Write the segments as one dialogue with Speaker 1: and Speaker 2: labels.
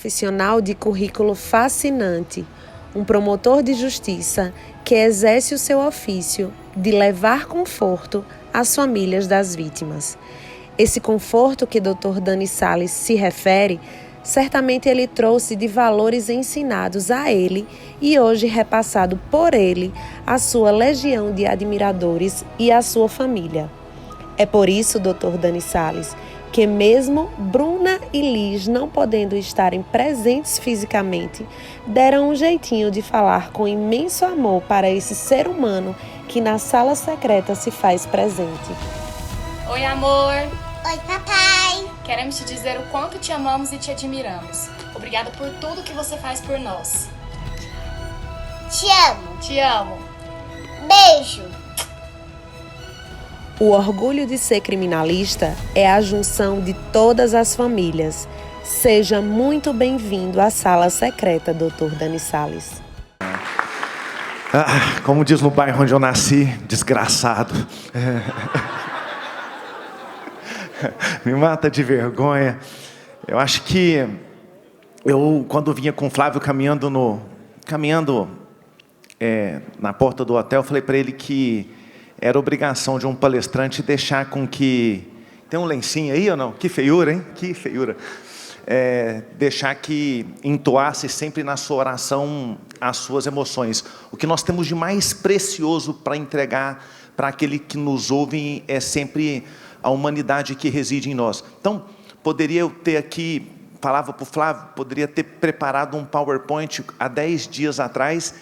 Speaker 1: Profissional de currículo fascinante, um promotor de justiça que exerce o seu ofício de levar conforto às famílias das vítimas. Esse conforto que Dr. Dani Salles se refere, certamente ele trouxe de valores ensinados a ele e hoje repassado por ele à sua legião de admiradores e à sua família. É por isso, Dr. Dani Salles, que mesmo Bruna e Liz não podendo estarem presentes fisicamente, deram um jeitinho de falar com imenso amor para esse ser humano que na sala secreta se faz presente.
Speaker 2: Oi, amor!
Speaker 3: Oi, papai!
Speaker 2: Queremos te dizer o quanto te amamos e te admiramos. Obrigada por tudo que você faz por nós.
Speaker 3: Te amo!
Speaker 2: Te amo!
Speaker 3: Beijo!
Speaker 1: O orgulho de ser criminalista é a junção de todas as famílias. Seja muito bem-vindo à sala secreta, Dr. Dani Salles.
Speaker 4: Como diz no bairro onde eu nasci, desgraçado. Me mata de vergonha. Eu acho que quando vinha com o Flávio caminhando na porta do hotel, eu falei para ele que era obrigação de um palestrante deixar com que... Tem um lencinho aí ou não? Que feiura, hein? Que feiura. Deixar que entoasse sempre na sua oração as suas emoções. O que nós temos de mais precioso para entregar para aquele que nos ouve é sempre a humanidade que reside em nós. Então, poderia eu ter aqui, falava para o Flávio, poderia ter preparado um PowerPoint há 10 dias atrás,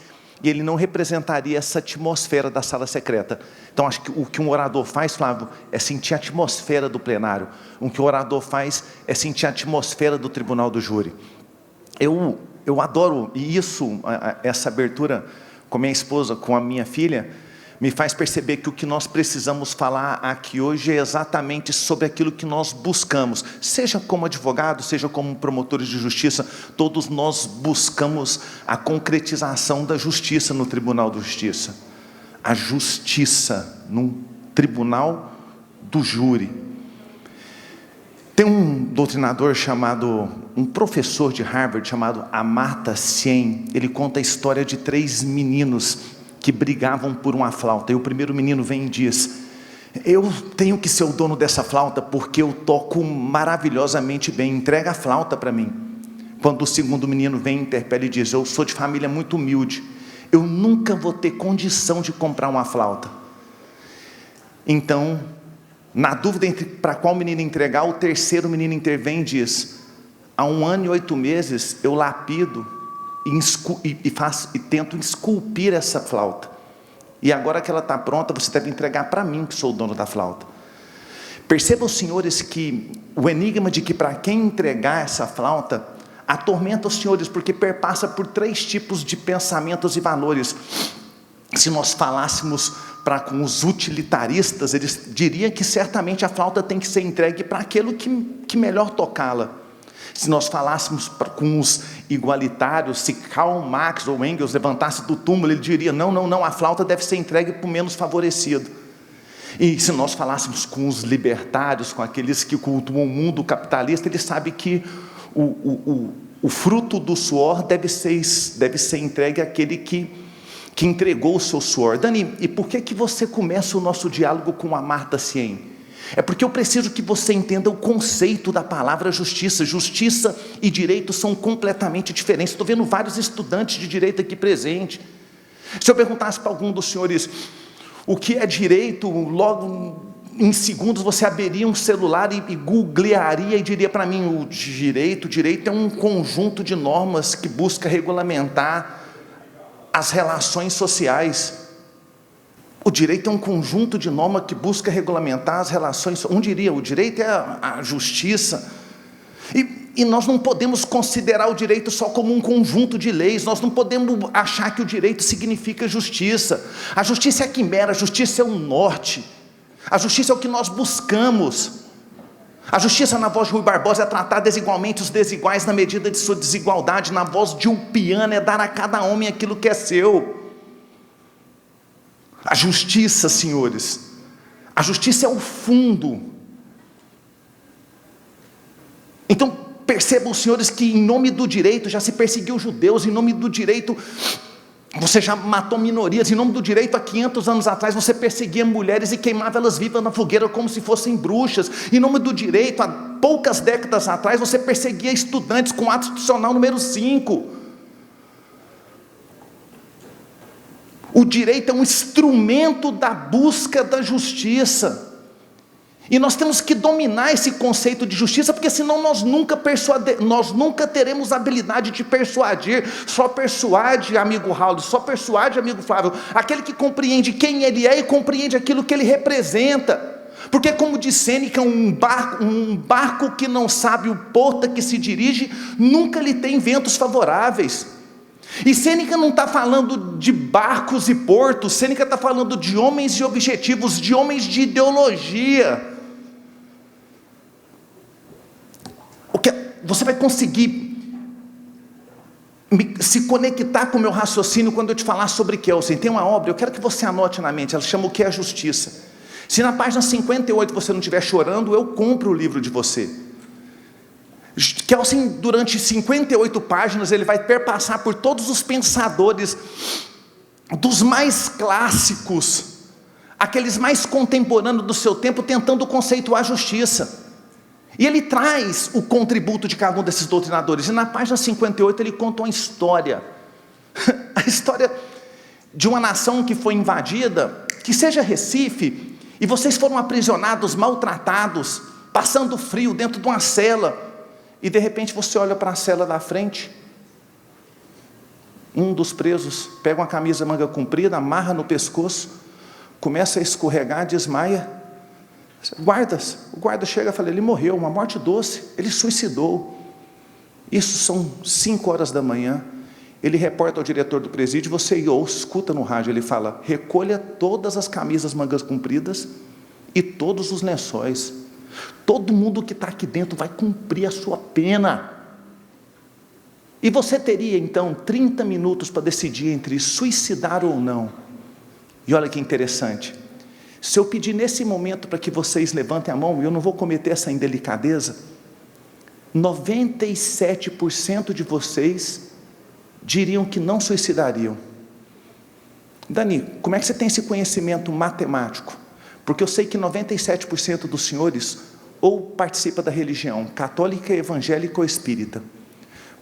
Speaker 4: e ele não representaria essa atmosfera da sala secreta. Então, acho que o que um orador faz, Flávio, é sentir a atmosfera do plenário. O que o orador faz é sentir a atmosfera do tribunal do júri. Eu adoro, e essa abertura com minha esposa, com a minha filha, me faz perceber que o que nós precisamos falar aqui hoje é exatamente sobre aquilo que nós buscamos. Seja como advogado, seja como promotores de justiça, todos nós buscamos a concretização da justiça no Tribunal de Justiça. A justiça no Tribunal do Júri. Tem um doutrinador um professor de Harvard chamado Amartya Sen. Ele conta a história de 3 meninos que brigavam por uma flauta. E o primeiro menino vem e diz: eu tenho que ser o dono dessa flauta porque eu toco maravilhosamente bem, entrega a flauta para mim. Quando o segundo menino vem, interpela e diz: eu sou de família muito humilde, eu nunca vou ter condição de comprar uma flauta. Então, na dúvida entre para qual menino entregar, o terceiro menino intervém e diz: há 1 ano e 8 meses eu lapido e tento esculpir essa flauta. E agora que ela está pronta, você deve entregar para mim, que sou o dono da flauta. Percebam, senhores, que o enigma de que para quem entregar essa flauta atormenta os senhores, porque perpassa por 3 tipos de pensamentos e valores. Se nós falássemos com os utilitaristas, eles diriam que certamente a flauta tem que ser entregue para aquele que melhor tocá-la. Se nós falássemos com os igualitários, se Karl Marx ou Engels levantasse do túmulo, ele diria: não, a flauta deve ser entregue para o menos favorecido. E se nós falássemos com os libertários, com aqueles que cultuam o mundo capitalista, ele sabe que o fruto do suor deve ser entregue àquele que entregou o seu suor. Dani, e por que você começa o nosso diálogo com Amartya Sen? É porque eu preciso que você entenda o conceito da palavra justiça. Justiça e direito são completamente diferentes. Estou vendo vários estudantes de direito aqui presentes. Se eu perguntasse para algum dos senhores o que é direito, logo em segundos você abriria um celular e googlearia e diria para mim: o direito é um conjunto de normas que busca regulamentar as relações sociais. O direito é um conjunto de normas que busca regulamentar as relações. Um diria: o direito é a justiça. E nós não podemos considerar o direito só como um conjunto de leis. Nós não podemos achar que o direito significa justiça. A justiça é a quimera, a justiça é o norte. A justiça é o que nós buscamos. A justiça, na voz de Rui Barbosa, é tratar desigualmente os desiguais na medida de sua desigualdade. Na voz de Ulpiano, é dar a cada homem aquilo que é seu. A justiça, senhores, a justiça é o fundo. Então, percebam, senhores, que em nome do direito já se perseguiu judeus, em nome do direito você já matou minorias, em nome do direito há 500 anos atrás você perseguia mulheres e queimava elas vivas na fogueira como se fossem bruxas. Em nome do direito, há poucas décadas atrás você perseguia estudantes com ato institucional número 5. O direito é um instrumento da busca da justiça. E nós temos que dominar esse conceito de justiça, porque senão nós nunca teremos habilidade de persuadir. Só persuade, amigo Raul, só persuade, amigo Flávio, aquele que compreende quem ele é e compreende aquilo que ele representa. Porque, como diz Sêneca, um barco que não sabe o porto a que se dirige, nunca lhe tem ventos favoráveis. E Sêneca não está falando de barcos e portos, Sêneca está falando de homens de objetivos, de homens de ideologia. Você vai conseguir se conectar com o meu raciocínio quando eu te falar sobre Kelsen. Tem uma obra, eu quero que você anote na mente, ela chama O que é Justiça. Se na página 58 você não estiver chorando, eu compro o livro de você. Kelsen, durante 58 páginas, ele vai perpassar por todos os pensadores, dos mais clássicos, aqueles mais contemporâneos do seu tempo, tentando conceituar a justiça. E ele traz o contributo de cada um desses doutrinadores. E na página 58 ele conta uma história. A história de uma nação que foi invadida, que seja Recife, e vocês foram aprisionados, maltratados, passando frio dentro de uma cela. E de repente você olha para a cela da frente, um dos presos pega uma camisa manga comprida, amarra no pescoço, começa a escorregar, desmaia. O guarda chega e fala, ele morreu, uma morte doce, ele suicidou. Isso são 5 horas da manhã. Ele reporta ao diretor do presídio, você escuta no rádio, ele fala, recolha todas as camisas mangas compridas e todos os lençóis. Todo mundo que está aqui dentro vai cumprir a sua pena. E você teria então 30 minutos para decidir entre suicidar ou não. E olha que interessante, se eu pedir nesse momento para que vocês levantem a mão, e eu não vou cometer essa indelicadeza, 97% de vocês diriam que não suicidariam. Dani, como é que você tem esse conhecimento matemático? Porque eu sei que 97% dos senhores ou participa da religião católica, evangélica ou espírita.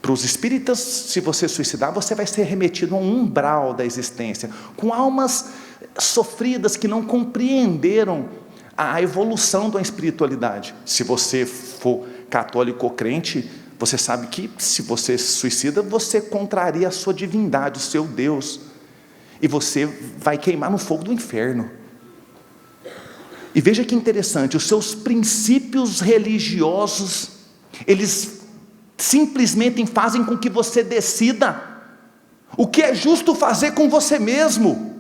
Speaker 4: Para os espíritas, se você suicidar, você vai ser remetido a um umbral da existência, com almas sofridas que não compreenderam a evolução da espiritualidade. Se você for católico ou crente, você sabe que se você se suicida, você contraria a sua divindade, o seu Deus, e você vai queimar no fogo do inferno. E veja que interessante, os seus princípios religiosos, eles simplesmente fazem com que você decida o que é justo fazer com você mesmo.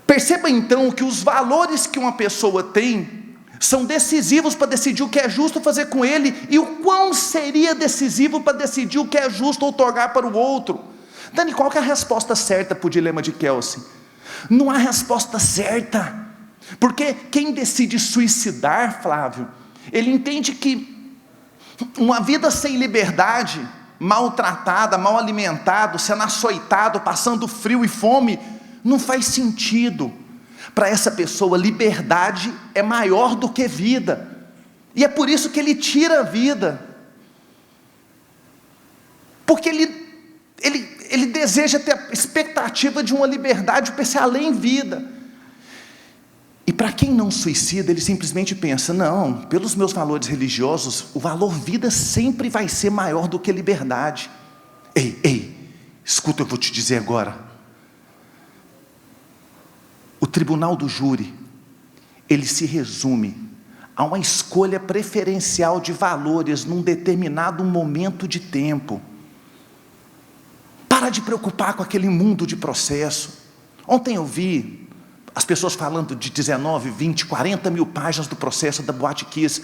Speaker 4: Perceba então que os valores que uma pessoa tem são decisivos para decidir o que é justo fazer com ele, e o quão seria decisivo para decidir o que é justo outorgar para o outro. Dani, qual que é a resposta certa para o dilema de Kelsen? Não há resposta certa, porque quem decide suicidar, Flávio, ele entende que uma vida sem liberdade, maltratada, mal alimentado, sendo açoitado, passando frio e fome, não faz sentido. Para essa pessoa, liberdade é maior do que vida, e é por isso que ele tira a vida, porque ele deseja ter a expectativa de uma liberdade para ser além vida. E para quem não suicida, ele simplesmente pensa, não, pelos meus valores religiosos, o valor vida sempre vai ser maior do que liberdade. Ei, escuta, eu vou te dizer agora. O tribunal do júri, ele se resume a uma escolha preferencial de valores num determinado momento de tempo. Para de preocupar com aquele mundo de processo. Ontem eu vi as pessoas falando de 19, 20, 40 mil páginas do processo da Boate Kiss.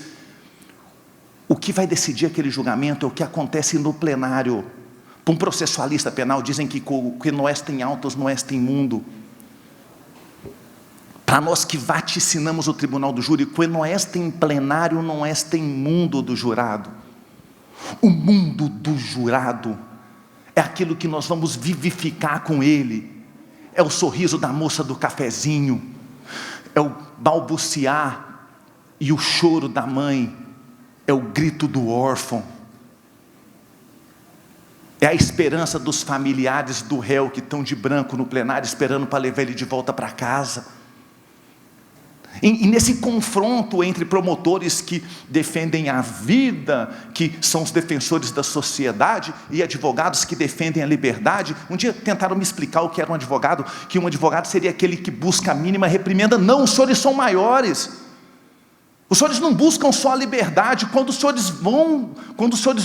Speaker 4: O que vai decidir aquele julgamento é o que acontece no plenário. Para um processualista penal, dizem que no est in autos, no est in mundo. Para nós que vaticinamos o tribunal do júri, quando não est em plenário, não est em mundo do jurado. O mundo do jurado é aquilo que nós vamos vivificar com ele. É o sorriso da moça do cafezinho, é o balbuciar e o choro da mãe, é o grito do órfão, é a esperança dos familiares do réu que estão de branco no plenário, esperando para levar ele de volta para casa. E nesse confronto entre promotores que defendem a vida, que são os defensores da sociedade, e advogados que defendem a liberdade, um dia tentaram me explicar o que era um advogado, que um advogado seria aquele que busca a mínima reprimenda. Não, os senhores são maiores. Os senhores não buscam só a liberdade. Quando os senhores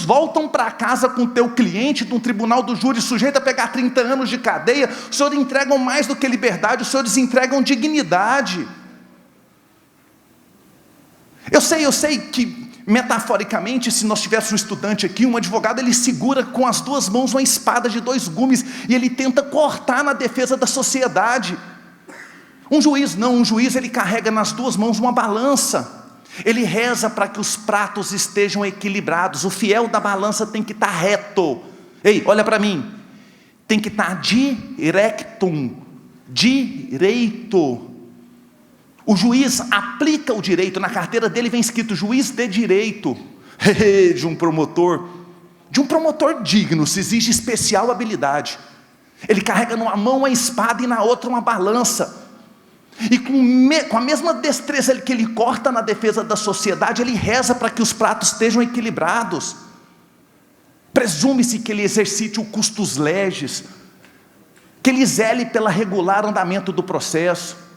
Speaker 4: voltam para casa com o teu cliente de um tribunal do júri sujeito a pegar 30 anos de cadeia, os senhores entregam mais do que liberdade, os senhores entregam dignidade. Eu sei que, metaforicamente, se nós tivéssemos um estudante aqui, um advogado, ele segura com as duas mãos uma espada de 2 gumes, e ele tenta cortar na defesa da sociedade. Um juiz não, um juiz ele carrega nas 2 mãos uma balança, ele reza para que os pratos estejam equilibrados, o fiel da balança tem que estar reto. Ei, olha para mim, tem que estar direito. O juiz aplica o direito, na carteira dele vem escrito juiz de direito. De um promotor digno, se exige especial habilidade. Ele carrega numa mão a espada e na outra uma balança, e com a mesma destreza que ele corta na defesa da sociedade, ele reza para que os pratos estejam equilibrados. Presume-se que ele exercite o custos legis, que ele zele pelo regular andamento do processo.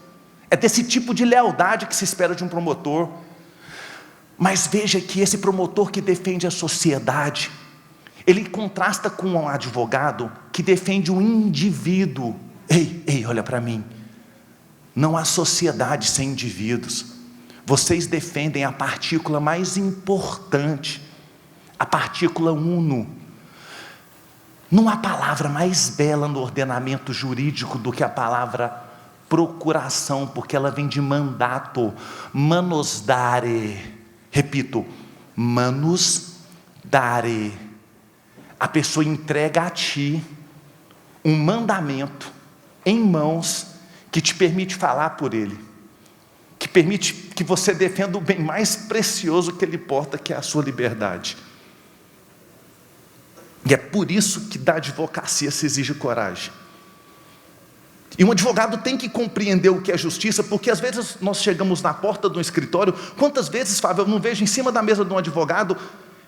Speaker 4: É desse tipo de lealdade que se espera de um promotor. Mas veja que esse promotor que defende a sociedade, ele contrasta com um advogado que defende um indivíduo. Ei, olha para mim, não há sociedade sem indivíduos. Vocês defendem a partícula mais importante, a partícula uno. Não há palavra mais bela no ordenamento jurídico do que a palavra procuração, porque ela vem de mandato, manus dare. Repito, manus dare. A pessoa entrega a ti um mandamento em mãos que te permite falar por ele, que permite que você defenda o bem mais precioso que ele porta, que é a sua liberdade. E é por isso que da advocacia se exige coragem. E um advogado tem que compreender o que é justiça, porque às vezes nós chegamos na porta de um escritório, quantas vezes, Fábio, eu não vejo em cima da mesa de um advogado,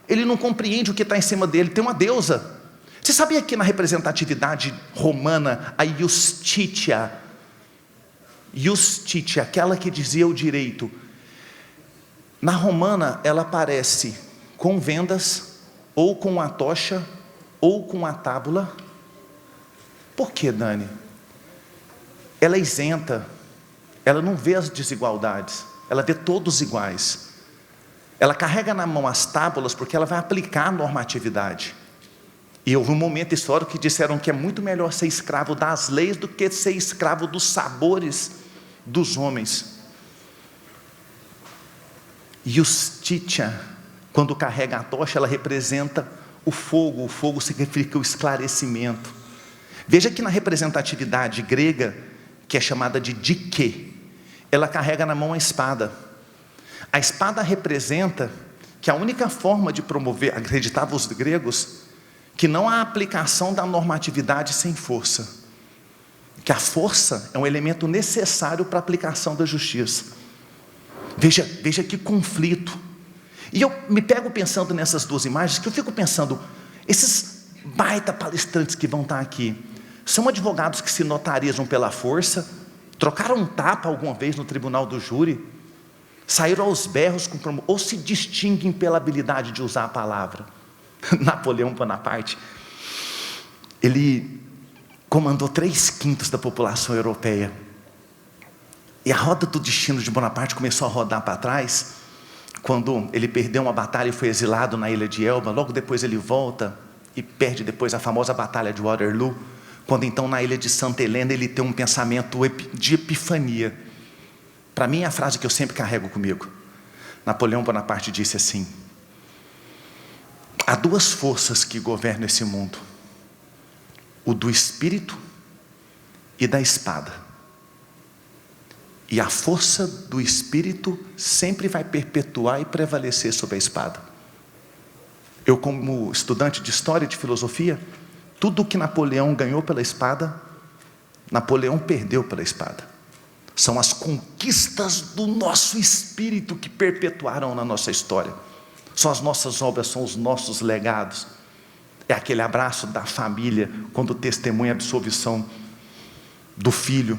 Speaker 4: ele não compreende o que está em cima dele, tem uma deusa. Você sabia que na representatividade romana, a justitia, aquela que dizia o direito, na romana ela aparece com vendas, ou com a tocha, ou com a tábula. Por que, Dani? Ela é isenta, ela não vê as desigualdades, ela vê todos iguais. Ela carrega na mão as tábulas porque ela vai aplicar a normatividade. E houve um momento histórico que disseram que é muito melhor ser escravo das leis do que ser escravo dos sabores dos homens. Justitia, quando carrega a tocha, ela representa o fogo significa o esclarecimento. Veja que na representatividade grega, que é chamada de dike, ela carrega na mão a espada. A espada representa que a única forma de promover, acreditavam os gregos, que não há aplicação da normatividade sem força, que a força é um elemento necessário para a aplicação da justiça. Veja que conflito. E eu me pego pensando nessas 2 imagens, que eu fico pensando, esses baita palestrantes que vão estar aqui, são advogados que se notarizam pela força, trocaram um tapa alguma vez no tribunal do júri, saíram aos berros, ou se distinguem pela habilidade de usar a palavra. Napoleão Bonaparte, ele comandou 3/5 da população europeia, e a roda do destino de Bonaparte começou a rodar para trás, quando ele perdeu uma batalha e foi exilado na ilha de Elba. Logo depois ele volta e perde depois a famosa batalha de Waterloo, quando então na ilha de Santa Helena ele tem um pensamento de epifania. Para mim é a frase que eu sempre carrego comigo. Napoleão Bonaparte disse assim: há duas forças que governam esse mundo, o do espírito e da espada. E a força do espírito sempre vai perpetuar e prevalecer sobre a espada. Eu, como estudante de história e de filosofia, tudo que Napoleão ganhou pela espada, Napoleão perdeu pela espada. São as conquistas do nosso espírito que perpetuaram na nossa história. São as nossas obras, são os nossos legados. É aquele abraço da família quando testemunha a absolvição do filho.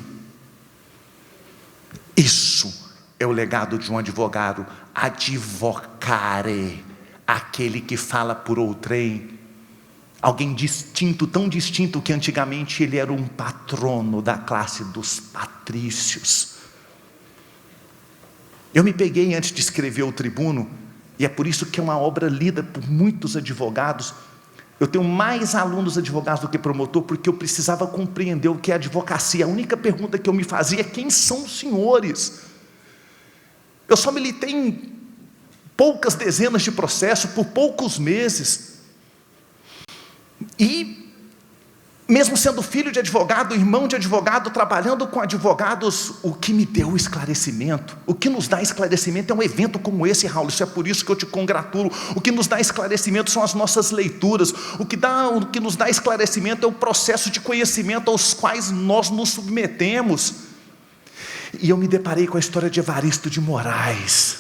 Speaker 4: Isso é o legado de um advogado. Advocare, aquele que fala por outrem. Alguém distinto, tão distinto que antigamente ele era um patrono da classe dos patrícios. Eu me peguei antes de escrever o Tribuno, e é por isso que é uma obra lida por muitos advogados. Eu tenho mais alunos advogados do que promotor, porque eu precisava compreender o que é advocacia. A única pergunta que eu me fazia é: quem são os senhores? Eu só militei em poucas dezenas de processos, por poucos meses. E, mesmo sendo filho de advogado, irmão de advogado, trabalhando com advogados, o que me deu esclarecimento, o que nos dá esclarecimento é um evento como esse, Raul. Isso é por isso que eu te congratulo. O que nos dá esclarecimento são as nossas leituras. O que nos dá esclarecimento é o processo de conhecimento aos quais nós nos submetemos. E eu me deparei com a história de Evaristo de Moraes,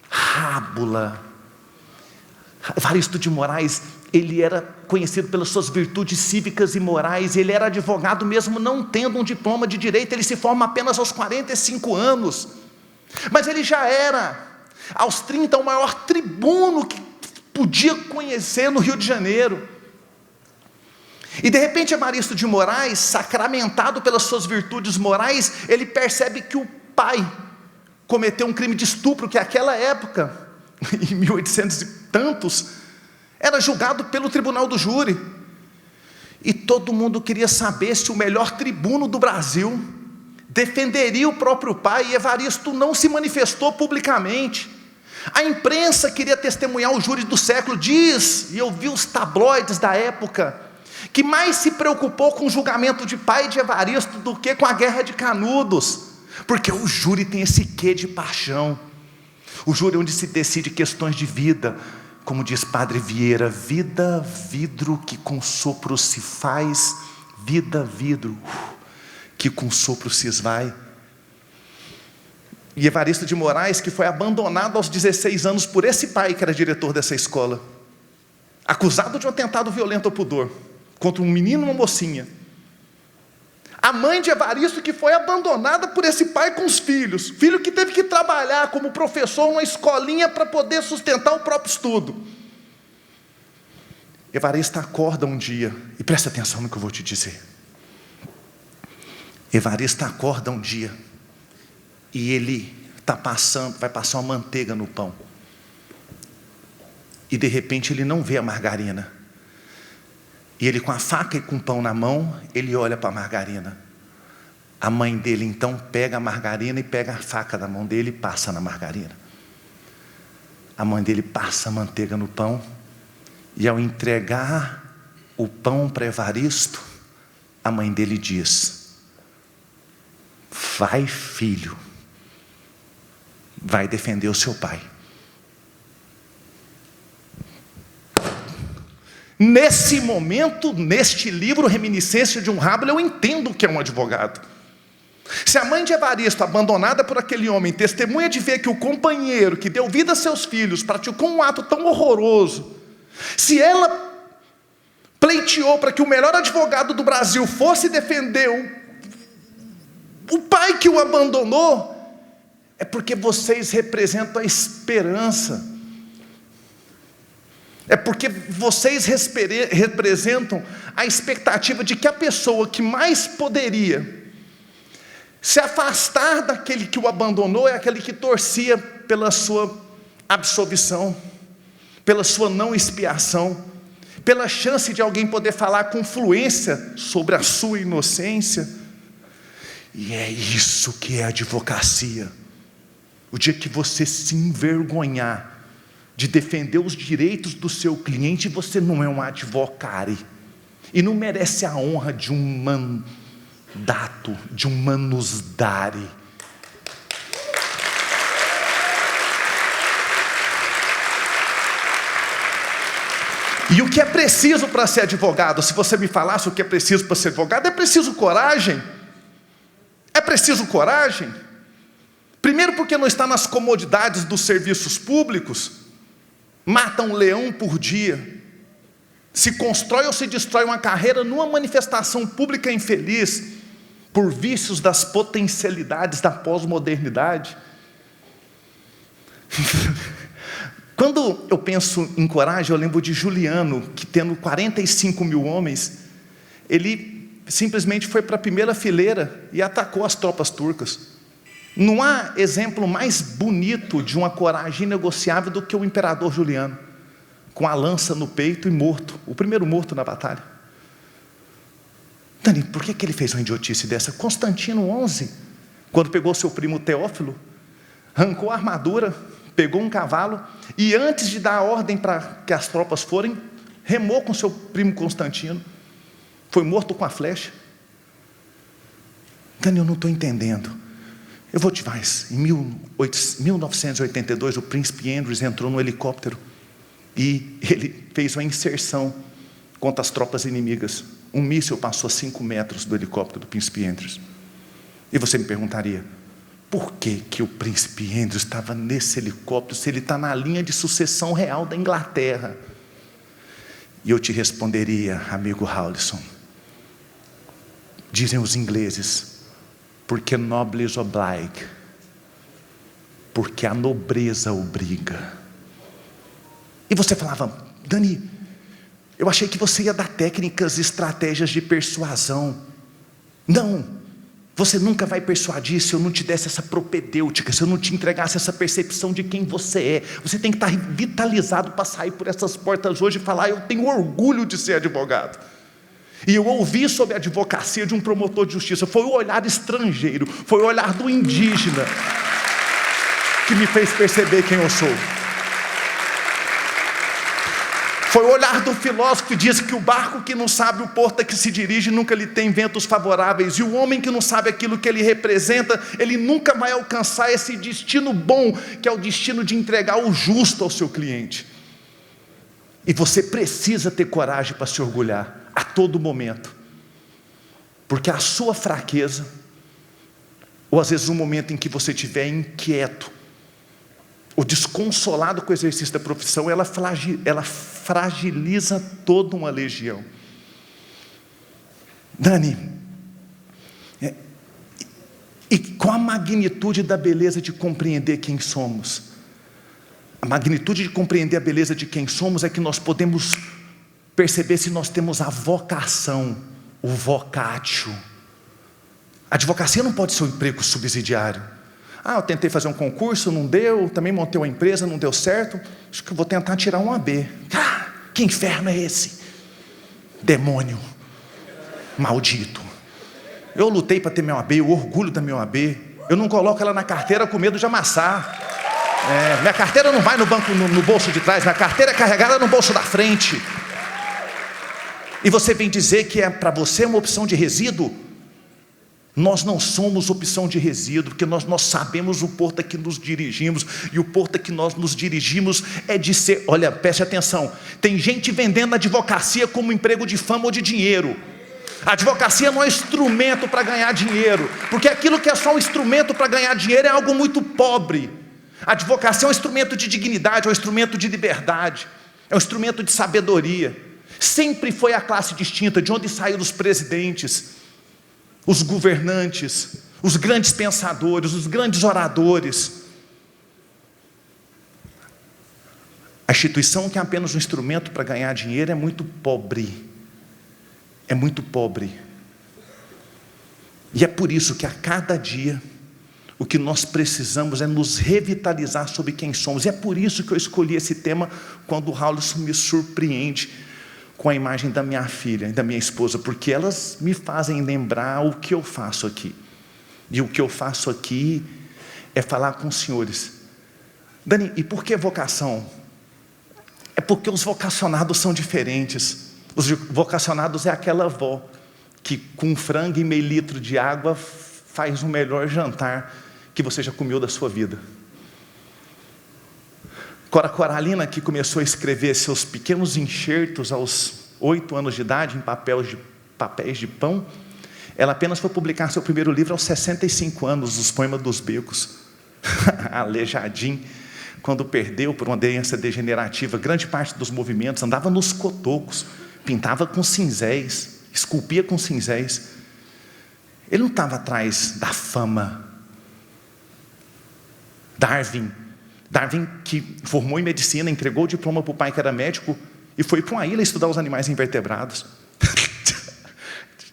Speaker 4: Rábula. Evaristo de Moraes, ele era conhecido pelas suas virtudes cívicas e morais. Ele era advogado mesmo não tendo um diploma de direito. Ele se forma apenas aos 45 anos. Mas ele já era, aos 30, o maior tribuno que podia conhecer no Rio de Janeiro. E de repente Evaristo de Moraes, sacramentado pelas suas virtudes morais, ele percebe que o pai cometeu um crime de estupro, que naquela época, em 1800 e tantos, era julgado pelo tribunal do júri. E todo mundo queria saber se o melhor tribuno do Brasil defenderia o próprio pai, e Evaristo não se manifestou publicamente. A imprensa queria testemunhar o júri do século. Diz, e eu vi os tabloides da época, que mais se preocupou com o julgamento de pai de Evaristo do que com a guerra de Canudos, porque o júri tem esse quê de paixão. O júri é onde se decide questões de vida. Como diz Padre Vieira: vida, vidro que com sopro se faz, vida, vidro que com sopro se esvai. E Evaristo de Moraes, que foi abandonado aos 16 anos por esse pai que era diretor dessa escola, acusado de um atentado violento ao pudor, contra um menino e uma mocinha. A mãe de Evaristo, que foi abandonada por esse pai com os filhos, filho que teve que trabalhar como professor numa escolinha para poder sustentar o próprio estudo. Evaristo acorda um dia, e presta atenção no que eu vou te dizer. Evaristo acorda um dia, e ele vai passar uma manteiga no pão, e de repente ele não vê a margarina. E ele, com a faca e com o pão na mão, ele olha para a margarina. A mãe dele então pega a margarina e pega a faca da mão dele e passa na margarina. A mãe dele passa a manteiga no pão, e ao entregar o pão para Evaristo, a mãe dele diz: vai, filho, vai defender o seu pai. Nesse momento, neste livro, Reminiscência de um Rábula, eu entendo o que é um advogado. Se a mãe de Evaristo, abandonada por aquele homem, testemunha de ver que o companheiro que deu vida a seus filhos praticou um ato tão horroroso, se ela pleiteou para que o melhor advogado do Brasil fosse defender o pai que o abandonou, é porque vocês representam a esperança. É porque vocês representam a expectativa de que a pessoa que mais poderia se afastar daquele que o abandonou é aquele que torcia pela sua absolvição, pela sua não expiação, pela chance de alguém poder falar com fluência sobre a sua inocência. E é isso que é advocacia. O dia que você se envergonhar de defender os direitos do seu cliente, você não é um advocare. E não merece a honra de um mandato, de um manusdare. E o que é preciso para ser advogado? Se você me falasse o que é preciso para ser advogado, é preciso coragem. É preciso coragem. Primeiro porque não está nas comodidades dos serviços públicos. Mata um leão por dia. Se constrói ou se destrói uma carreira numa manifestação pública infeliz, por vícios das potencialidades da pós-modernidade. Quando eu penso em coragem, eu lembro de Juliano, que tendo 45 mil homens, ele simplesmente foi para a primeira fileira e atacou as tropas turcas. Não há exemplo mais bonito de uma coragem inegociável do que o imperador Juliano, com a lança no peito e morto, o primeiro morto na batalha. Dani, por que ele fez uma idiotice dessa? Constantino XI, quando pegou seu primo Teófilo, arrancou a armadura, pegou um cavalo e antes de dar a ordem para que as tropas forem, remou com seu primo Constantino, foi morto com a flecha. Dani, eu não estou entendendo. Eu vou te mais. Em 1982, o príncipe Andrews entrou no helicóptero e ele fez uma inserção contra as tropas inimigas. Um míssil passou a 5 metros do helicóptero do príncipe Andrews. E você me perguntaria, por que o príncipe Andrews estava nesse helicóptero, se ele está na linha de sucessão real da Inglaterra? E eu te responderia, amigo Howlison, dizem os ingleses, porque nobles oblige, porque a nobreza obriga. E você falava, Dani, eu achei que você ia dar técnicas, estratégias de persuasão. Não, você nunca vai persuadir se eu não te desse essa propedêutica, se eu não te entregasse essa percepção de quem você é. Você tem que estar vitalizado para sair por essas portas hoje e falar, eu tenho orgulho de ser advogado. E eu ouvi sobre a advocacia de um promotor de justiça, foi o olhar estrangeiro, foi o olhar do indígena, que me fez perceber quem eu sou. Foi o olhar do filósofo que diz que o barco que não sabe o porto a que se dirige nunca lhe tem ventos favoráveis, e o homem que não sabe aquilo que ele representa, ele nunca vai alcançar esse destino bom, que é o destino de entregar o justo ao seu cliente. E você precisa ter coragem para se orgulhar a todo momento, porque a sua fraqueza, ou às vezes um momento em que você estiver inquieto, ou desconsolado com o exercício da profissão, ela fragiliza toda uma legião. Dani, e qual a magnitude da beleza de compreender quem somos? A magnitude de compreender a beleza de quem somos é que nós podemos perceber se nós temos a vocação, o vocatio. A advocacia não pode ser um emprego subsidiário. Eu tentei fazer um concurso, não deu, também montei uma empresa, não deu certo, acho que eu vou tentar tirar um AB. Que inferno é esse? Demônio, maldito. Eu lutei para ter meu AB, eu orgulho da minha AB, eu não coloco ela na carteira com medo de amassar. Minha carteira não vai no banco, no bolso de trás, minha carteira é carregada no bolso da frente. E você vem dizer que para você uma opção de resíduo? Nós não somos opção de resíduo, porque nós sabemos o porto a que nos dirigimos, e o porto a que nós nos dirigimos é de ser, olha, preste atenção, tem gente vendendo a advocacia como emprego de fama ou de dinheiro. A advocacia não é instrumento para ganhar dinheiro, porque aquilo que é só um instrumento para ganhar dinheiro é algo muito pobre. A advocacia é um instrumento de dignidade, é um instrumento de liberdade, é um instrumento de sabedoria. Sempre foi a classe distinta, de onde saíram os presidentes, os governantes, os grandes pensadores, os grandes oradores. A instituição que é apenas um instrumento para ganhar dinheiro é muito pobre. É muito pobre. E é por isso que a cada dia o que nós precisamos é nos revitalizar sobre quem somos. E é por isso que eu escolhi esse tema quando o Howlison me surpreende com a imagem da minha filha e da minha esposa, porque elas me fazem lembrar o que eu faço aqui. E o que eu faço aqui é falar com os senhores. Dani, e por que vocação? É porque os vocacionados são diferentes. Os vocacionados é aquela avó que com frango e meio litro de água faz o melhor jantar que você já comeu da sua vida. Cora Coralina, que começou a escrever seus pequenos enxertos aos 8 anos de idade em papéis de pão, ela apenas foi publicar seu primeiro livro aos 65 anos, Os Poemas dos Becos. Aleijadinho, quando perdeu por uma doença degenerativa grande parte dos movimentos, andava nos cotocos, pintava com cinzéis, esculpia com cinzéis. Ele não estava atrás da fama. Darwin, que formou em medicina, entregou o diploma para o pai que era médico e foi para uma ilha estudar os animais invertebrados.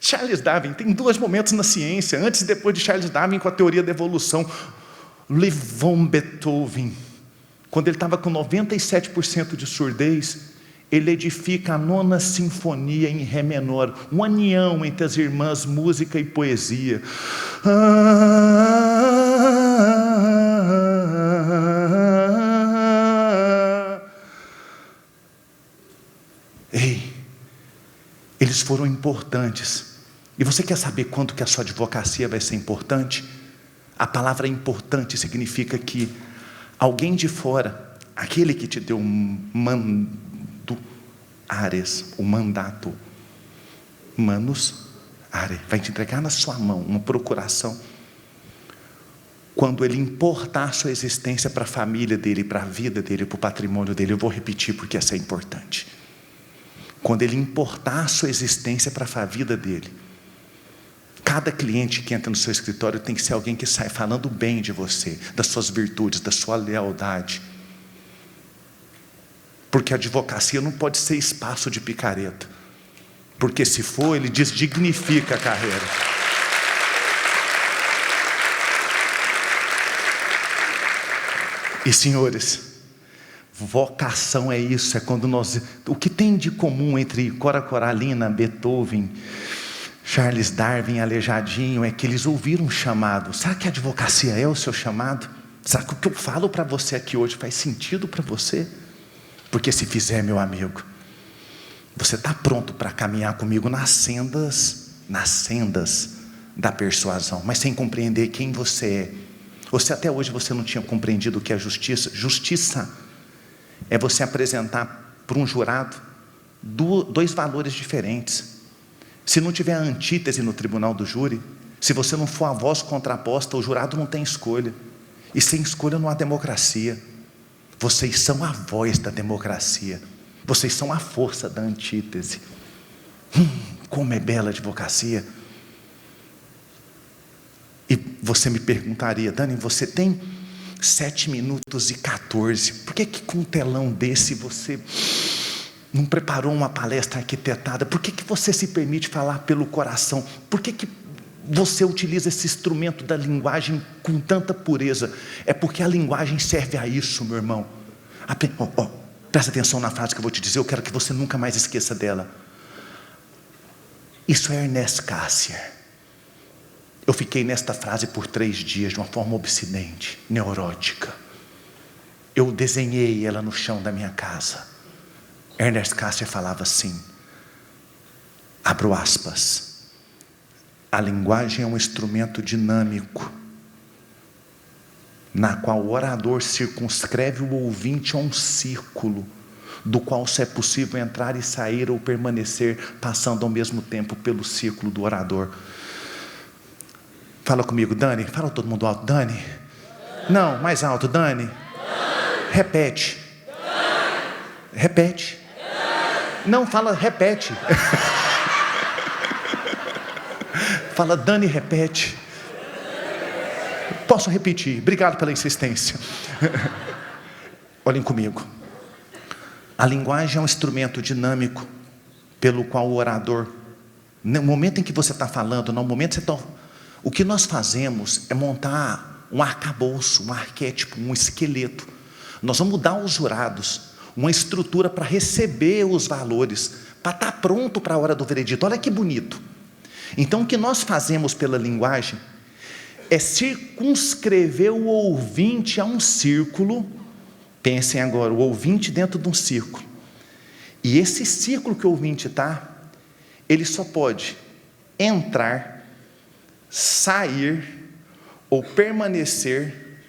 Speaker 4: Charles Darwin tem 2 momentos na ciência, antes e depois de Charles Darwin com a teoria da evolução. Ludwig von Beethoven, quando ele estava com 97% de surdez, ele edifica a 9ª sinfonia em ré menor, uma união entre as irmãs música e poesia. Ei, eles foram importantes. E você quer saber quanto que a sua advocacia vai ser importante? A palavra importante significa que alguém de fora, aquele que te deu o mandato, manus are, vai te entregar na sua mão uma procuração. Quando ele importar a sua existência para a família dele, para a vida dele, para o patrimônio dele, eu vou repetir porque essa é importante. Quando ele importar a sua existência para a vida dele, cada cliente que entra no seu escritório tem que ser alguém que sai falando bem de você, das suas virtudes, da sua lealdade. Porque a advocacia não pode ser espaço de picareta. Porque se for, ele desdignifica a carreira. E senhores, vocação é isso, é quando nós... O que tem de comum entre Cora Coralina, Beethoven, Charles Darwin, Aleijadinho, é que eles ouviram um chamado. Será que a advocacia é o seu chamado? Será que o que eu falo para você aqui hoje faz sentido para você? Porque se fizer, meu amigo, você está pronto para caminhar comigo nas sendas da persuasão, mas sem compreender quem você é. Ou se até hoje você não tinha compreendido o que é justiça. Justiça é você apresentar para um jurado 2 valores diferentes. Se não tiver a antítese no tribunal do júri, se você não for a voz contraposta, o jurado não tem escolha. E sem escolha não há democracia. Vocês são a voz da democracia. Vocês são a força da antítese. Como é bela a advocacia. E você me perguntaria, Dani, você tem 7 minutos e 14. Por que com um telão desse você não preparou uma palestra arquitetada? Por que você se permite falar pelo coração? Por que você utiliza esse instrumento da linguagem com tanta pureza? É porque a linguagem serve a isso, meu irmão. Presta atenção na frase que eu vou te dizer, eu quero que você nunca mais esqueça dela. Isso é Ernest Cassirer. Eu fiquei nesta frase por 3 dias, de uma forma obsidente, neurótica. Eu desenhei ela no chão da minha casa. Ernest Cassirer falava assim, abro aspas, a linguagem é um instrumento dinâmico, na qual o orador circunscreve o ouvinte a um círculo, do qual só é possível entrar e sair ou permanecer, passando ao mesmo tempo pelo círculo do orador. Fala comigo, Dani. Fala todo mundo alto, Dani. Não, mais alto, Dani. Repete. Repete. Não, fala, repete. Fala, Dani, repete. Posso repetir? Obrigado pela insistência. Olhem comigo. A linguagem é um instrumento dinâmico pelo qual o orador, no momento em que você está falando, no momento que você está... O que nós fazemos é montar um arcabouço, um arquétipo, um esqueleto. Nós vamos dar aos jurados uma estrutura para receber os valores, para estar pronto para a hora do veredito. Olha que bonito. Então, o que nós fazemos pela linguagem é circunscrever o ouvinte a um círculo. Pensem agora, o ouvinte dentro de um círculo. E esse círculo que o ouvinte está, ele só pode entrar, sair ou permanecer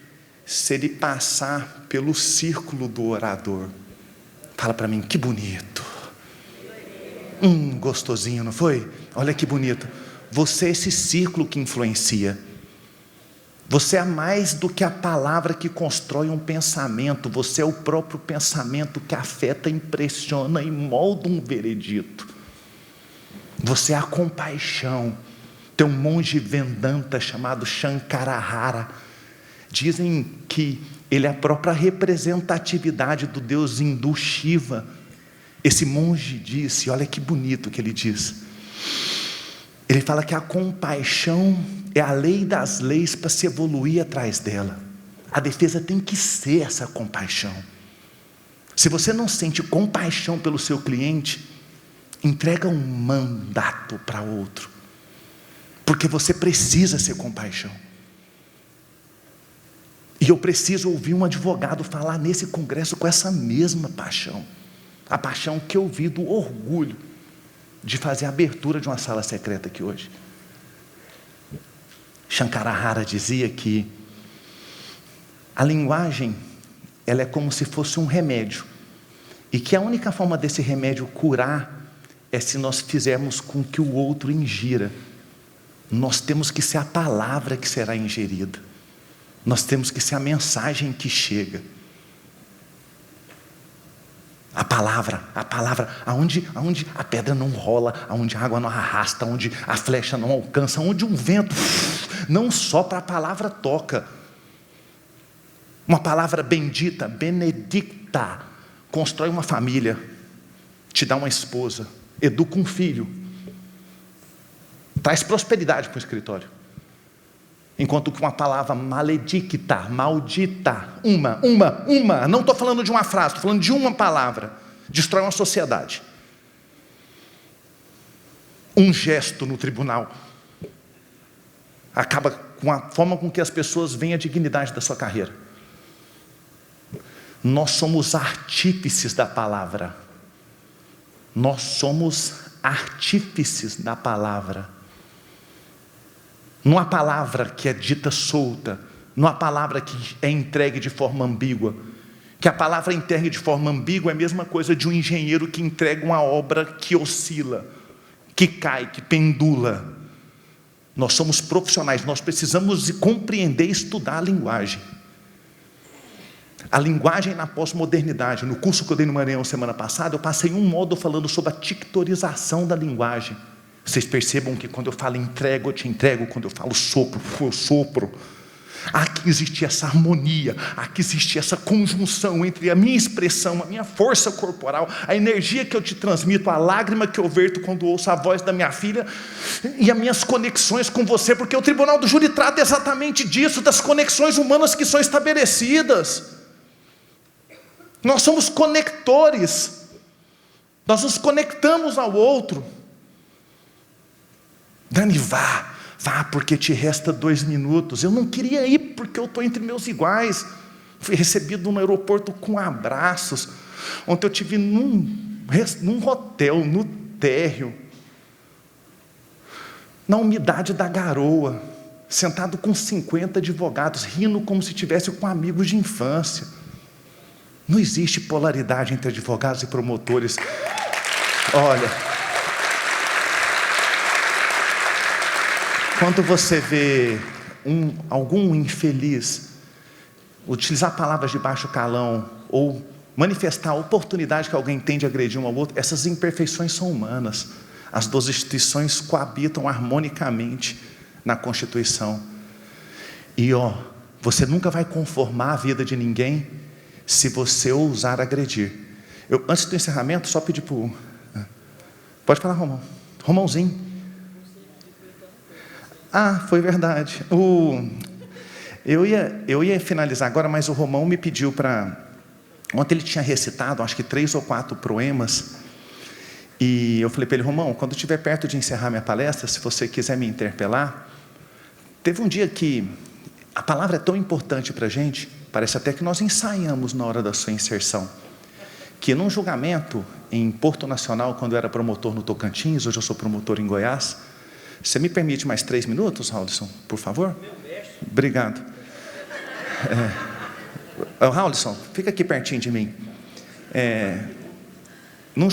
Speaker 4: se ele passar pelo círculo do orador. Fala para mim, que bonito. Gostosinho, não foi? Olha que bonito. Você é esse círculo que influencia. Você é mais do que a palavra que constrói um pensamento. Você é o próprio pensamento que afeta, impressiona e molda um veredito. Você é a compaixão. Tem um monge Vedanta chamado Shankarahara. Dizem que ele é a própria representatividade do deus hindu Shiva. Esse monge disse, olha que bonito que ele diz. Ele fala que a compaixão é a lei das leis para se evoluir atrás dela. A defesa tem que ser essa compaixão. Se você não sente compaixão pelo seu cliente, entrega um mandato para outro. Porque você precisa ser compaixão. E eu preciso ouvir um advogado falar nesse congresso com essa mesma paixão. A paixão que eu vi do orgulho de fazer a abertura de uma sala secreta aqui hoje. Shankarahara dizia que a linguagem, ela é como se fosse um remédio. E que a única forma desse remédio curar é se nós fizermos com que o outro ingira. Nós temos que ser a palavra que será ingerida. Nós temos que ser a mensagem que chega. A palavra, aonde a pedra não rola, aonde a água não arrasta, aonde a flecha não alcança, aonde um vento não sopra, a palavra toca. Uma palavra bendita, benedicta, constrói uma família, te dá uma esposa, educa um filho, traz prosperidade para o escritório. Enquanto que uma palavra maledicta, maldita, uma, não estou falando de uma frase, estou falando de uma palavra, destrói uma sociedade. Um gesto no tribunal acaba com a forma com que as pessoas veem a dignidade da sua carreira. Nós somos artífices da palavra. Nós somos artífices da palavra. Não há palavra que é dita solta, não há palavra que é entregue de forma ambígua. Que a palavra entregue de forma ambígua é a mesma coisa de um engenheiro que entrega uma obra que oscila, que cai, que pendula. Nós somos profissionais, nós precisamos compreender e estudar a linguagem. A linguagem na pós-modernidade. No curso que eu dei no Maranhão semana passada, eu passei um módulo falando sobre a tictorização da linguagem. Vocês percebam que quando eu falo entrego, eu te entrego. Quando eu falo sopro, eu sopro. Aqui existe essa harmonia, aqui existe essa conjunção entre a minha expressão, a minha força corporal, a energia que eu te transmito, a lágrima que eu verto quando ouço a voz da minha filha e as minhas conexões com você, porque o tribunal do júri trata exatamente disso, das conexões humanas que são estabelecidas. Nós somos conectores, nós nos conectamos ao outro. Dani, vá porque te resta 2 minutos. Eu não queria ir porque eu estou entre meus iguais. Fui recebido no aeroporto com abraços. Ontem eu estive num hotel, no térreo, na umidade da garoa, sentado com 50 advogados, rindo como se estivesse com amigos de infância. Não existe polaridade entre advogados e promotores. Olha, quando você vê algum infeliz utilizar palavras de baixo calão ou manifestar a oportunidade que alguém tem de agredir um ao outro, essas imperfeições são humanas. As 2 instituições coabitam harmonicamente na Constituição. E você nunca vai conformar a vida de ninguém se você ousar agredir. Antes do encerramento, só pedir para o... Pode falar, Romãozinho. Foi verdade. Eu ia finalizar agora, mas o Romão me pediu para... Ontem ele tinha recitado, acho que 3 ou 4 poemas, e eu falei para ele, Romão, quando estiver perto de encerrar minha palestra, se você quiser me interpelar, Teve um dia que a palavra é tão importante para a gente, parece até que nós ensaiamos na hora da sua inserção, que num julgamento em Porto Nacional, quando eu era promotor no Tocantins, hoje eu sou promotor em Goiás. Você me permite mais 3 minutos, Raulison, por favor? Obrigado. Raulison, fica aqui pertinho de mim. Num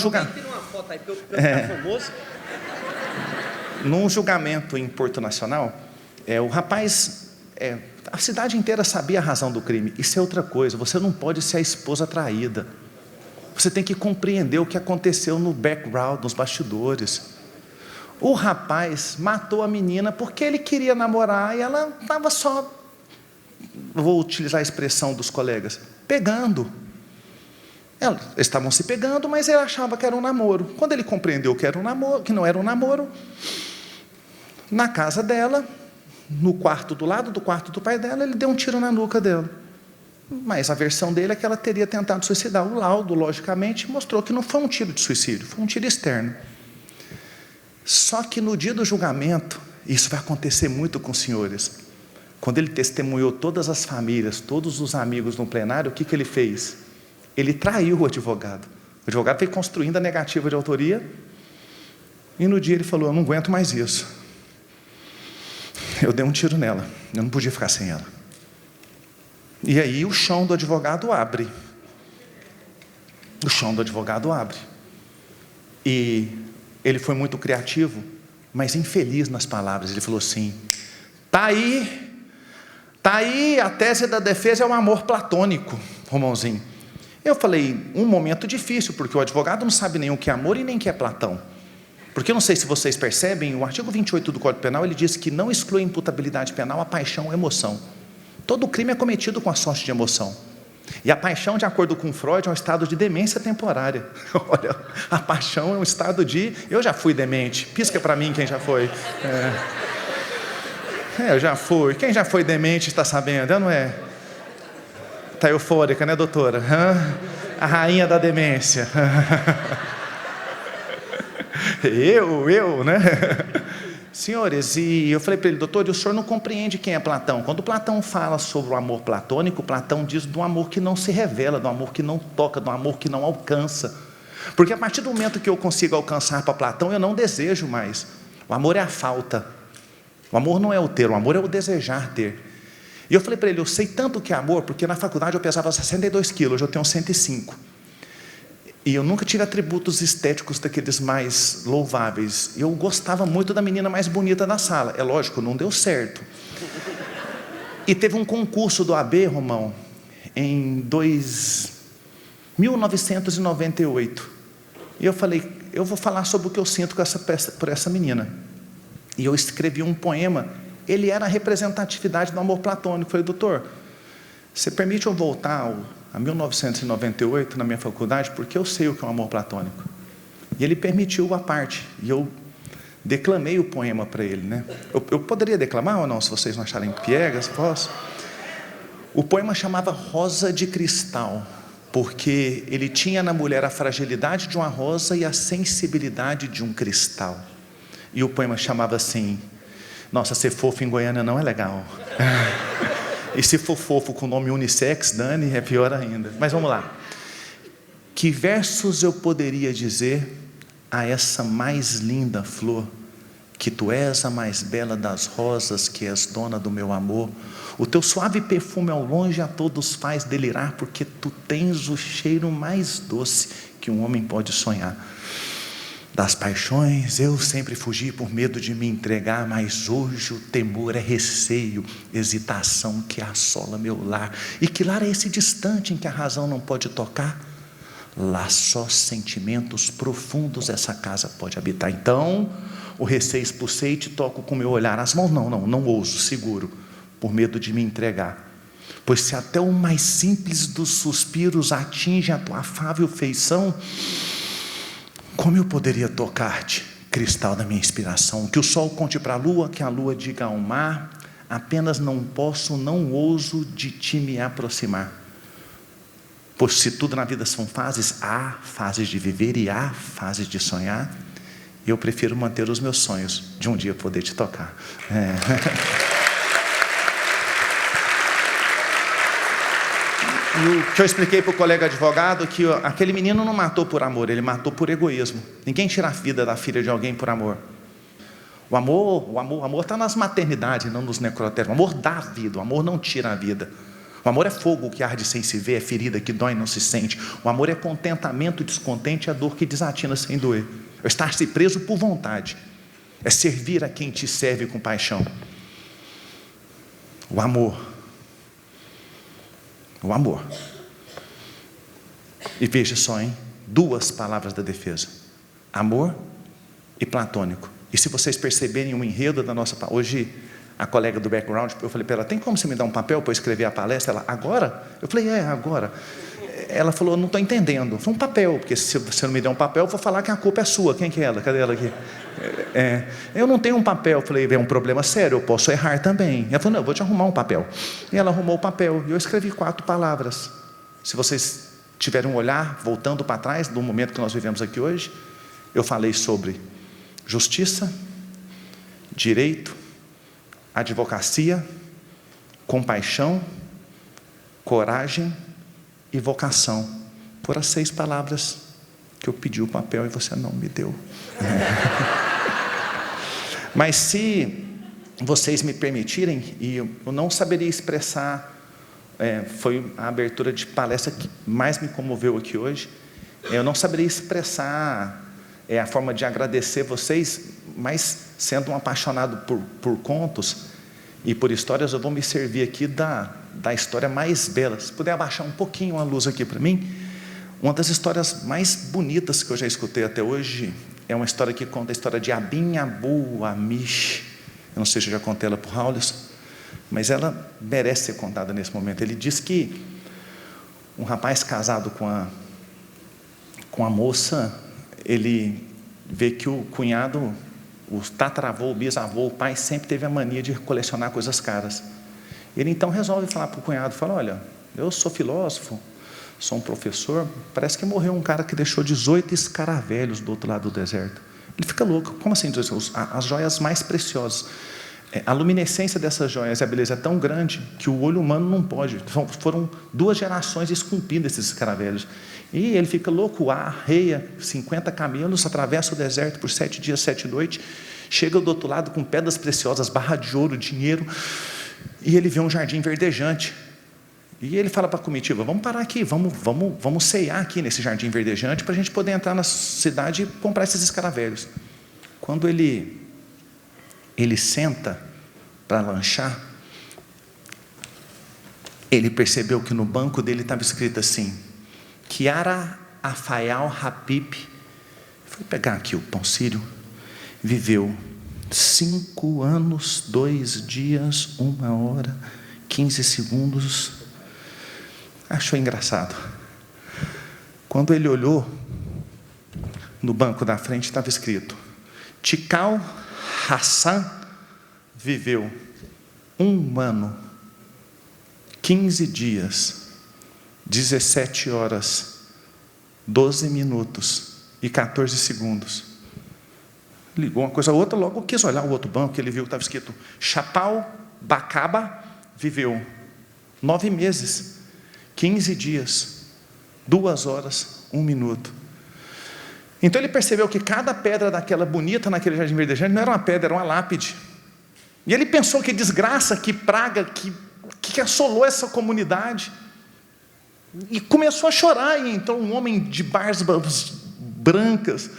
Speaker 4: julgamento em Porto Nacional, o rapaz, a cidade inteira sabia a razão do crime. Isso é outra coisa, você não pode ser a esposa traída. Você tem que compreender o que aconteceu no background, nos bastidores. O rapaz matou a menina porque ele queria namorar e ela estava só, vou utilizar a expressão dos colegas, pegando. Eles estavam se pegando, mas ele achava que era um namoro. Quando ele compreendeu que era um namoro, que não era um namoro, na casa dela, no quarto do lado do quarto do pai dela, ele deu um tiro na nuca dela. Mas a versão dele é que ela teria tentado suicidar. O laudo, logicamente, mostrou que não foi um tiro de suicídio, foi um tiro externo. Só que no dia do julgamento, isso vai acontecer muito com os senhores. Quando ele testemunhou todas as famílias, todos os amigos no plenário, o que ele fez? Ele traiu o advogado. O advogado veio construindo a negativa de autoria, e no dia ele falou: eu não aguento mais isso. Eu dei um tiro nela, eu não podia ficar sem ela. E aí o chão do advogado abre. O chão do advogado abre. E ele foi muito criativo, mas infeliz nas palavras. Ele falou assim: tá aí, a tese da defesa é o amor platônico, Romãozinho. Eu falei, um momento difícil, porque o advogado não sabe nem o que é amor e nem o que é Platão. Porque eu não sei se vocês percebem, o artigo 28 do Código Penal, ele diz que não exclui a imputabilidade penal a paixão ou emoção. Todo crime é cometido com a sorte de emoção. E a paixão, de acordo com Freud, é um estado de demência temporária. Olha, a paixão é um estado de... Eu já fui demente. Pisca para mim quem já foi. Eu já fui. Quem já foi demente está sabendo, não é? Está eufórica, né, doutora? A rainha da demência. Eu, né? Senhores, e eu falei para ele: doutor, o senhor não compreende quem é Platão. Quando Platão fala sobre o amor platônico, Platão diz do amor que não se revela, do amor que não toca, do amor que não alcança. Porque a partir do momento que eu consigo alcançar para Platão, eu não desejo mais. O amor é a falta. O amor não é o ter, o amor é o desejar ter. E eu falei para ele: eu sei tanto o que é amor, porque na faculdade eu pesava 62 quilos, hoje eu tenho 105. E eu nunca tive atributos estéticos daqueles mais louváveis. Eu gostava muito da menina mais bonita da sala. É lógico, não deu certo. E teve um concurso do AB, Romão, em 1998. E eu falei: eu vou falar sobre o que eu sinto por essa menina. E eu escrevi um poema. Ele era a representatividade do amor platônico. Eu falei: doutor, você permite eu voltar a 1998 na minha faculdade, porque eu sei o que é um amor platônico. E ele permitiu a parte, e eu declamei o poema para ele, né? Eu poderia declamar ou não, se vocês não acharem piegas? Posso? O poema chamava Rosa de Cristal, porque ele tinha na mulher a fragilidade de uma rosa e a sensibilidade de um cristal. E o poema chamava assim: nossa, ser fofo em Goiânia não é legal. E se for fofo com nome unissex, Dani, é pior ainda. Mas vamos lá. Que versos eu poderia dizer a essa mais linda flor? Que tu és a mais bela das rosas, que és dona do meu amor. O teu suave perfume ao longe a todos faz delirar, porque tu tens o cheiro mais doce que um homem pode sonhar. Das paixões eu sempre fugi por medo de me entregar, mas hoje o temor é receio, hesitação que assola meu lar. E que lar é esse distante em que a razão não pode tocar? Lá só sentimentos profundos essa casa pode habitar. Então o receio expulsei e te toco com meu olhar. As mãos não ouso, seguro, por medo de me entregar. Pois se até o mais simples dos suspiros atinge a tua afável feição, como eu poderia tocar-te, cristal da minha inspiração? Que o sol conte para a lua, que a lua diga ao mar: apenas não posso, não ouso de ti me aproximar. Pois se tudo na vida são fases, há fases de viver e há fases de sonhar. Eu prefiro manter os meus sonhos de um dia poder te tocar. E o que eu expliquei para o colega advogado, que aquele menino não matou por amor, ele matou por egoísmo. Ninguém tira a vida da filha de alguém por amor. O amor está nas maternidades, não nos necrotérios. O amor dá vida, o amor não tira a vida. O amor é fogo que arde sem se ver, é ferida que dói e não se sente. O amor é contentamento descontente, é a dor que desatina sem doer. É estar-se preso por vontade. É servir a quem te serve com paixão. O amor. O amor. E veja só, hein? 2 palavras da defesa. Amor e platônico. E se vocês perceberem o enredo da nossa... Hoje, a colega do background, eu falei para ela, tem como você me dar um papel para eu escrever a palestra? Ela, agora? Eu falei, agora. Ela falou, não estou entendendo. Foi um papel, porque se você não me der um papel, eu vou falar que a culpa é sua. Quem que é ela? Cadê ela aqui? Eu não tenho um papel. Eu falei, é um problema sério, eu posso errar também. Ela falou, não, eu vou te arrumar um papel. E ela arrumou o papel, e eu escrevi 4 palavras. Se vocês tiverem um olhar, voltando para trás, do momento que nós vivemos aqui hoje, eu falei sobre justiça, direito, advocacia, compaixão, coragem e vocação. Foram as 6 palavras que eu pedi o papel e você não me deu. Mas se vocês me permitirem, e eu não saberia expressar, foi a abertura de palestra que mais me comoveu aqui hoje, eu não saberia expressar a forma de agradecer vocês, mas sendo um apaixonado por contos e por histórias, eu vou me servir aqui da história mais bela. Se puder abaixar um pouquinho a luz aqui para mim, uma das histórias mais bonitas que eu já escutei até hoje é uma história que conta a história de Abin Abu Amish. Eu não sei se eu já contei ela para o Raulius, mas ela merece ser contada nesse momento. Ele diz que um rapaz casado com a moça, ele vê que o cunhado, o tataravô, o bisavô, o pai sempre teve a mania de colecionar coisas caras. Ele então resolve falar para o cunhado, fala, olha, eu sou filósofo, sou um professor, parece que morreu um cara que deixou 18 escaravelhos do outro lado do deserto. Ele fica louco, como assim? As joias mais preciosas. A luminescência dessas joias, a beleza é tão grande que o olho humano não pode. Foram 2 gerações esculpindo esses escaravelhos. E ele fica louco, arreia 50 camelos, atravessa o deserto por 7 dias, 7 noites, chega do outro lado com pedras preciosas, barra de ouro, dinheiro, e ele vê um jardim verdejante. E ele fala para a comitiva, vamos parar aqui, vamos ceiar aqui nesse jardim verdejante para a gente poder entrar na cidade e comprar esses escaravelhos. Quando ele senta para lanchar, ele percebeu que no banco dele estava escrito assim, Kiara Afayal Habib, foi pegar aqui o pão sírio, viveu 5 anos, 2 dias, 1 hora, 15 segundos, achou engraçado. Quando ele olhou, no banco da frente estava escrito, Tikal Hassan viveu 1 ano, 15 dias, 17 horas, 12 minutos e 14 segundos. Ligou uma coisa a outra, logo quis olhar o outro banco, ele viu que estava escrito Chapal Bacaba viveu 9 meses, 15 dias, 2 horas, 1 minuto. Então ele percebeu que cada pedra daquela bonita naquele jardim verdejante não era uma pedra, era uma lápide. E ele pensou que desgraça, que praga, que assolou essa comunidade. E começou a chorar, e entrou um homem de barbas brancas,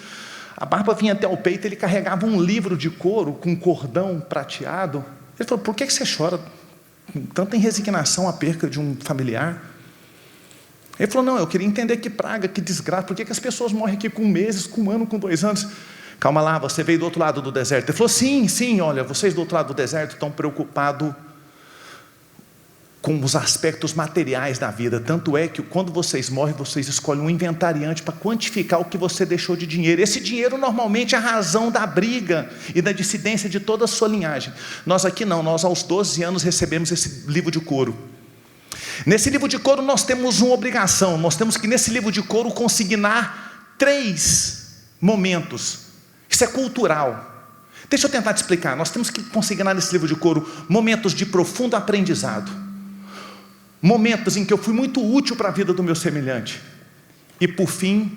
Speaker 4: a barba vinha até o peito, ele carregava um livro de couro com cordão prateado. Ele falou, por que você chora com tanta resignação à perca de um familiar? Ele falou, não, eu queria entender que praga, que desgraça, por que as pessoas morrem aqui com meses, com 1 ano, com 2 anos? Calma lá, você veio do outro lado do deserto. Ele falou, sim, olha, vocês do outro lado do deserto estão preocupados com os aspectos materiais da vida, tanto é que quando vocês morrem, vocês escolhem um inventariante para quantificar o que você deixou de dinheiro. Esse dinheiro normalmente é a razão da briga e da dissidência de toda a sua linhagem. Nós aqui não, nós aos 12 anos recebemos esse livro de couro. Nesse livro de couro nós temos uma obrigação, nós temos que nesse livro de couro consignar 3 momentos. Isso é cultural. Deixa eu tentar te explicar. Nós temos que consignar nesse livro de couro momentos de profundo aprendizado, Momentos em que eu fui muito útil para a vida do meu semelhante. E por fim,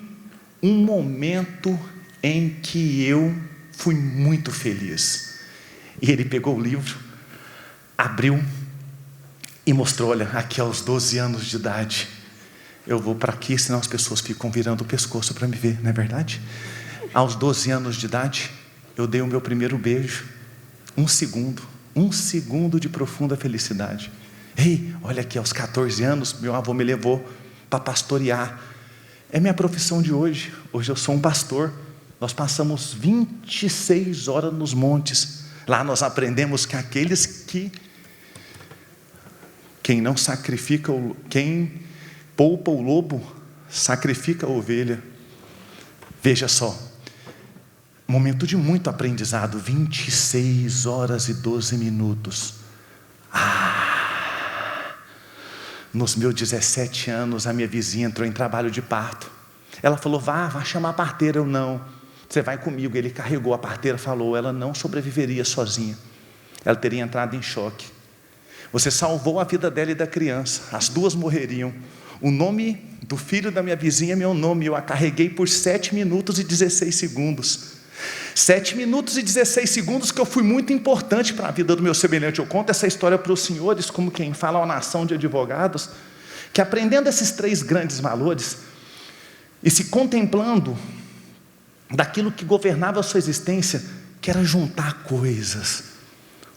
Speaker 4: um momento em que eu fui muito feliz. E ele pegou o livro, abriu e mostrou: olha, aqui aos 12 anos de idade, eu vou para aqui, senão as pessoas ficam virando o pescoço para me ver, não é verdade? Aos 12 anos de idade, eu dei o meu primeiro beijo. Um segundo de profunda felicidade. Ei, olha aqui, aos 14 anos, meu avô me levou para pastorear. É minha profissão de hoje. Hoje eu sou um pastor. Nós passamos 26 horas nos montes. Lá nós aprendemos que quem não sacrifica, quem poupa o lobo, sacrifica a ovelha. Veja só, momento de muito aprendizado, 26 horas e 12 minutos. Nos meus 17 anos, a minha vizinha entrou em trabalho de parto. Ela falou: vá chamar a parteira. Eu: não, você vai comigo. Ele carregou a parteira, falou: ela não sobreviveria sozinha, ela teria entrado em choque. Você salvou a vida dela e da criança, as duas morreriam. O nome do filho da minha vizinha é meu nome. Eu a carreguei por 7 minutos e 16 segundos. 7 minutos e 16 segundos que eu fui muito importante para a vida do meu semelhante. Eu conto essa história para os senhores, como quem fala a uma nação de advogados, que aprendendo esses 3 grandes valores, e se contemplando daquilo que governava a sua existência, que era juntar coisas.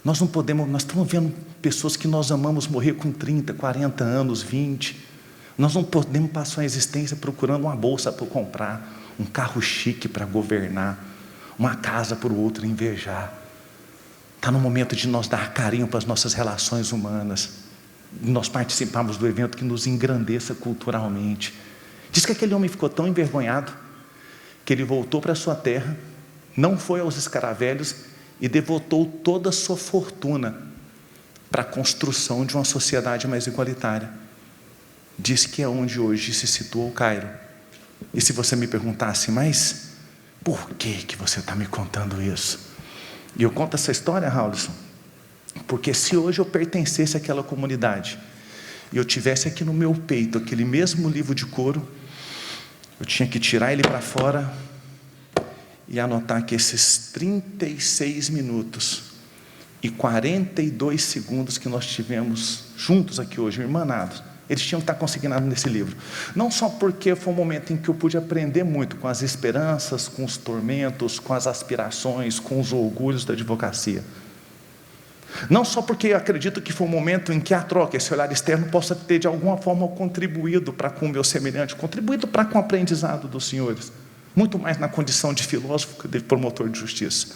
Speaker 4: Nós não podemos, nós estamos vendo pessoas que nós amamos morrer com 30, 40 anos, 20. Nós não podemos passar a existência procurando uma bolsa para comprar, um carro chique para governar, uma casa para o outro invejar. Está no momento de nós dar carinho para as nossas relações humanas. Nós participamos do evento que nos engrandeça culturalmente. Diz que aquele homem ficou tão envergonhado que ele voltou para a sua terra, não foi aos escaravelhos e devotou toda a sua fortuna para a construção de uma sociedade mais igualitária. Diz que é onde hoje se situa o Cairo. E se você me perguntasse: mas por que você está me contando isso? E eu conto essa história, Raulson, porque se hoje eu pertencesse àquela comunidade e eu tivesse aqui no meu peito aquele mesmo livro de couro, eu tinha que tirar ele para fora e anotar que esses 36 minutos e 42 segundos que nós tivemos juntos aqui hoje, irmanados, eles tinham que estar consignados nesse livro. Não só porque foi um momento em que eu pude aprender muito com as esperanças, com os tormentos, com as aspirações, com os orgulhos da advocacia. Não só porque eu acredito que foi um momento em que a troca, esse olhar externo, possa ter de alguma forma contribuído para com o meu semelhante, contribuído para com o aprendizado dos senhores, muito mais na condição de filósofo que de promotor de justiça.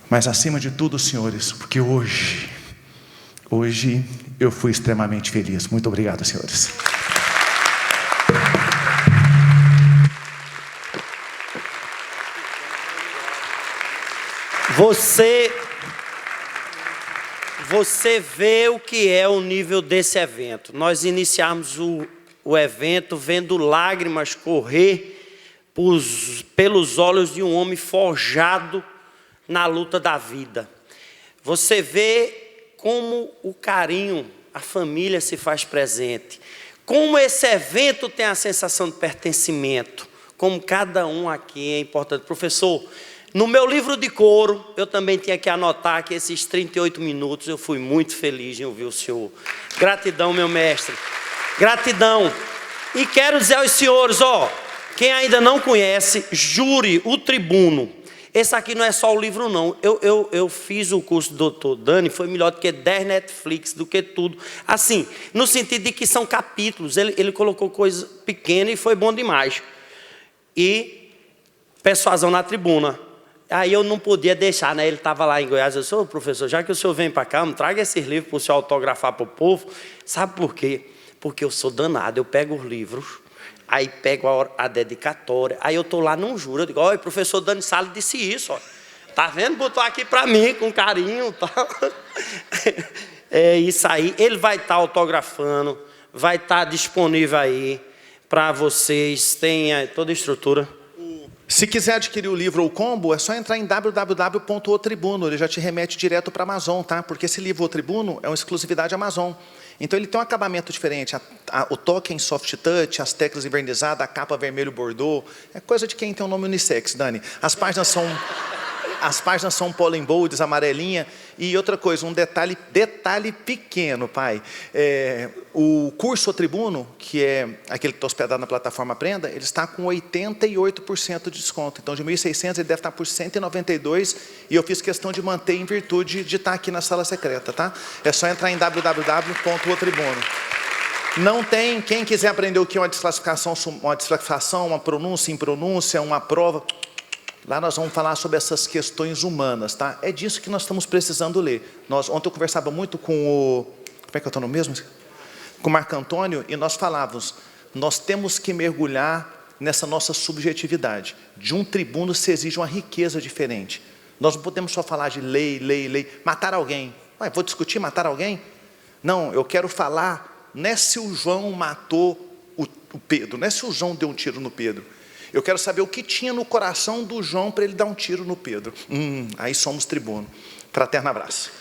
Speaker 4: Mas acima de tudo, senhores, porque hoje eu fui extremamente feliz. Muito obrigado, senhores.
Speaker 5: Você vê o que é o nível desse evento. Nós iniciamos o evento vendo lágrimas correr pelos olhos de um homem forjado na luta da vida. Você vê como o carinho, a família se faz presente. Como esse evento tem a sensação de pertencimento. Como cada um aqui é importante. Professor, no meu livro de couro, eu também tinha que anotar que esses 38 minutos eu fui muito feliz em ouvir o senhor. Gratidão, meu mestre. Gratidão. E quero dizer aos senhores, quem ainda não conhece, Júri, o Tribuno. Esse aqui não é só o livro, não. Eu fiz o curso do Dr. Dani, foi melhor do que 10 Netflix, do que tudo. Assim, no sentido de que são capítulos. Ele colocou coisa pequena e foi bom demais. E persuasão na tribuna. Aí eu não podia deixar, né? Ele estava lá em Goiás. Eu disse: professor, já que o senhor vem para cá, me traga esses livros para o senhor autografar para o povo. Sabe por quê? Porque eu sou danado. Eu pego os livros, aí pego a dedicatória, aí eu estou lá num júri, eu digo: olha, o professor Dani Salles disse isso, ó. Tá vendo? Botou aqui para mim, com carinho, tal. É isso aí. Ele vai estar autografando, vai estar disponível aí para vocês, tem toda a estrutura.
Speaker 4: Se quiser adquirir o livro ou o combo, é só entrar em www.otribuno, ele já te remete direto para a Amazon, tá? Porque esse livro, O Tribuno, é uma exclusividade Amazon. Então ele tem um acabamento diferente, o toque é em soft touch, as teclas envernizadas, a capa vermelho bordô, é coisa de quem tem um nome unissex, Dani. As páginas são pollen bolds, amarelinha. E outra coisa, um detalhe pequeno, pai. O curso O Tribuno, que é aquele que está hospedado na plataforma Aprenda, ele está com 88% de desconto. Então, de 1.600, ele deve estar por 192, e eu fiz questão de manter em virtude de estar aqui na sala secreta, tá? É só entrar em www.otribuno. Não tem, quem quiser aprender o que é uma desclassificação, uma pronúncia, impronúncia, uma prova... Lá nós vamos falar sobre essas questões humanas, tá? É disso que nós estamos precisando ler. Ontem eu conversava muito com o... Como é que eu estou no mesmo? Com o Marco Antônio, e nós falávamos, nós temos que mergulhar nessa nossa subjetividade. De um tribuno se exige uma riqueza diferente. Nós não podemos só falar de lei. Matar alguém. Ué, vou discutir matar alguém? Não, eu quero falar, não é se o João matou o Pedro, não é se o João deu um tiro no Pedro. Eu quero saber o que tinha no coração do João para ele dar um tiro no Pedro. Aí somos tribuno. Fraterno abraço.